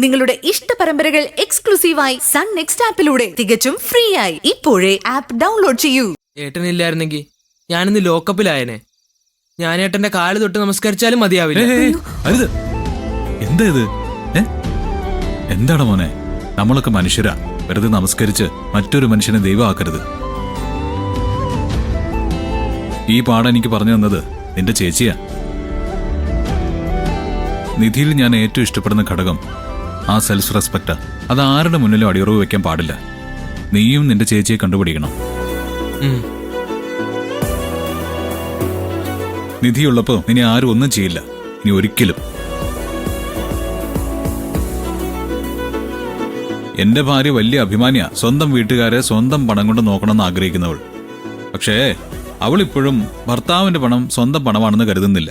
നിങ്ങളുടെ ഇഷ്ട പരമ്പരകൾ എക്സ്ക്ലൂസീവായി സൺ നെക്സ്റ്റ് ആപ്പിലൂടെ തികച്ചും ഫ്രീ ആയി ഇപ്പോഴേ ആപ്പ് ഡൗൺലോഡ് ചെയ്യൂ. ഏട്ടനില്ലായിരുന്നെങ്കിൽ ഞാനിന്ന് ലോക്കപ്പിലായനെ. ഞാൻ ഏട്ടന്റെ കാല് തൊട്ട് നമസ്കരിച്ചാലും മതിയാവില്ല. അരുത്. എന്താ ഇത്? എന്താണ് മോനെ? നമ്മളൊക്കെ മനുഷ്യരാ. വെറുതെ നമസ്കരിച്ച് മറ്റൊരു മനുഷ്യനെ ദൈവമാക്കരുത്. ഈ പാഠം എനിക്ക് പറഞ്ഞു തന്നത് നിന്റെ ചേച്ചിയാ. നിധിയിൽ ഞാൻ ഏറ്റവും ഇഷ്ടപ്പെടുന്ന ഘടകം ആ സെൽഫ് റെസ്പെക്റ്റാ. അത് ആരുടെ മുന്നിലും അടിയുറവ് വെക്കാൻ പാടില്ല. നീയും നിന്റെ ചേച്ചിയെ കണ്ടുപിടിക്കണം. നിധിയുള്ളപ്പോ ഇനി ആരും ഒന്നും ചെയ്യില്ല. ഇനി ഒരിക്കലും. എന്റെ ഭാര്യ വലിയ അഭിമാനിയാ. സ്വന്തം വീട്ടുകാരെ സ്വന്തം പണം കൊണ്ട് നോക്കണമെന്ന് ആഗ്രഹിക്കുന്നവൾ. പക്ഷേ അവൾ ഇപ്പോഴും ഭർത്താവിന്റെ പണം സ്വന്തം പണമാണെന്ന് കരുതുന്നില്ല.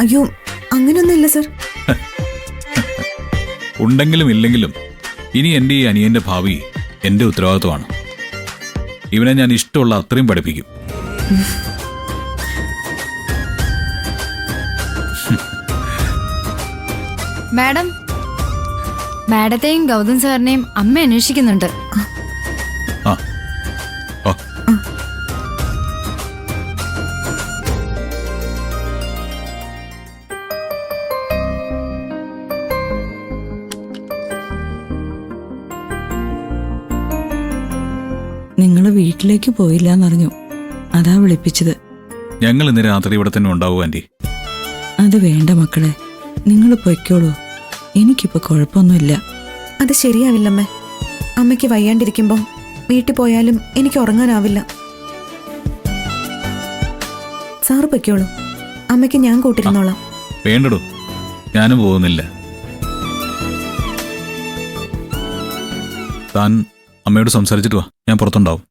അയ്യോ, അങ്ങനെയൊന്നുമില്ല സർ. ഉണ്ടെങ്കിലും ഇല്ലെങ്കിലും ഇനി എന്റെ ഈ അനിയന്റെ ഭാവി എന്റെ ഉത്തരവാദിത്വമാണ്. ഇവനെ ഞാൻ ഇഷ്ടമുള്ള അത്രയും പഠിപ്പിക്കും. മാഡം, മാഡത്തെയും ഗൗതം സാറിനെയും അമ്മ അന്വേഷിക്കുന്നുണ്ട്. ആ ഓ നിങ്ങള് വീട്ടിലേക്ക് പോയില്ലെന്നറിഞ്ഞു. അതാ വിളിപ്പിച്ചത്. ഞങ്ങൾ ഇന്ന് രാത്രി ഇവിടെ തന്നെ ഉണ്ടാവും ആന്റി. അത് വേണ്ട മക്കളെ, നിങ്ങൾ പൊയ്ക്കോളൂ. എനിക്കിപ്പോ കുഴപ്പമൊന്നുമില്ല. അത് ശരിയാവില്ലമ്മേ. അമ്മയ്ക്ക് വയ്യാണ്ടിരിക്കുമ്പം വീട്ടിൽ പോയാലും എനിക്ക് ഉറങ്ങാനാവില്ല. സാറ് പൊയ്ക്കോളൂ. അമ്മയ്ക്ക് ഞാൻ കൂട്ടിരുന്നോളാം. വേണ്ടടോ, ഞാനും പോകുന്നില്ല. താൻ അമ്മയോട് സംസാരിച്ചിട്ട് വാ, ഞാൻ പുറത്തുണ്ടാവും.